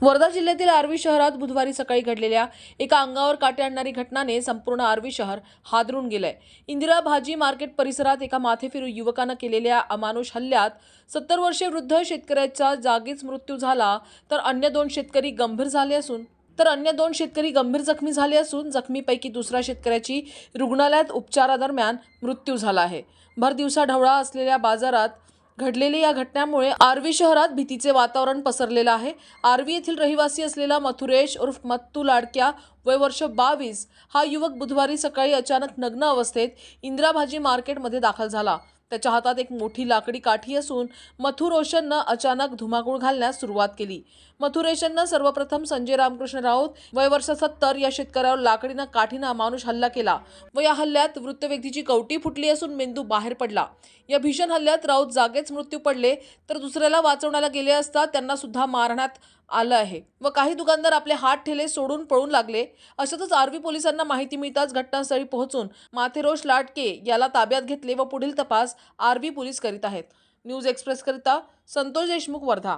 वर्धा जिल्ह्यातील आर्वी शहरात बुधवारी सकाळी घडलेल्या एका अंगावर काटे आणणारी घटनाने संपूर्ण आर्वी शहर हादरून गेलंय। इंदिरा भाजी मार्केट परिसरात एका माथेफिरू युवकानं केलेल्या अमानुष हल्ल्यात 70 वर्षीय वृद्ध शेतकऱ्याचा जागीच मृत्यू झाला, तर अन्य दोन शेतकरी गंभीर जखमी झाले असून जखमीपैकी दुसऱ्या शेतकऱ्याची रुग्णालयात उपचारादरम्यान मृत्यू झाला आहे। भर दिवसा ढवळा असलेल्या बाजारात घडलेल्या या घटनेमुळे आर्वी शहरात भीतीचे वातावरण पसरलेलं आहे। आर्वी येथील रहिवासी असलेला मथुरेश उर्फ मत्तू लाडक्या वय वर्ष 22 हा युवक बुधवारी सकाळी अचानक नग्न अवस्थेत इंदिरा भाजी मार्केटमध्ये दाखल झाला। त्याच्या हातात एक मोठी लाकडी काठी असून मथुरोशननं अचानक धुमाकूळ घालण्यास सुरुवात केली। मथुरेशननं सर्वप्रथम संजय रामकृष्ण राऊत वय वर्ष 70 या शेतकऱ्यावर लाकडीनं काठीनं अमानुष हल्ला केला व या हल्ल्यात मृत व्यक्तीची कवटी फुटली असून मेंदू बाहेर पडला। या भीषण हल्ल्यात राऊत जागेच मृत्यू पडले, तर दुसऱ्याला वाचवण्याला गेले असता त्यांना सुद्धा मारण्यात आलं आहे व काही दुकानदार आपले हात ठेले सोडून पळून लागले। अशातच आर्वी पोलिसांना माहिती मिळताच घटनास्थळी पोहोचून माथेरोश लाडके याला ताब्यात घेतले व पुढील तपास आर्वी पोलीस करीत आहेत। न्यूज एक्सप्रेस करिता संतोष देशमुख, वर्धा।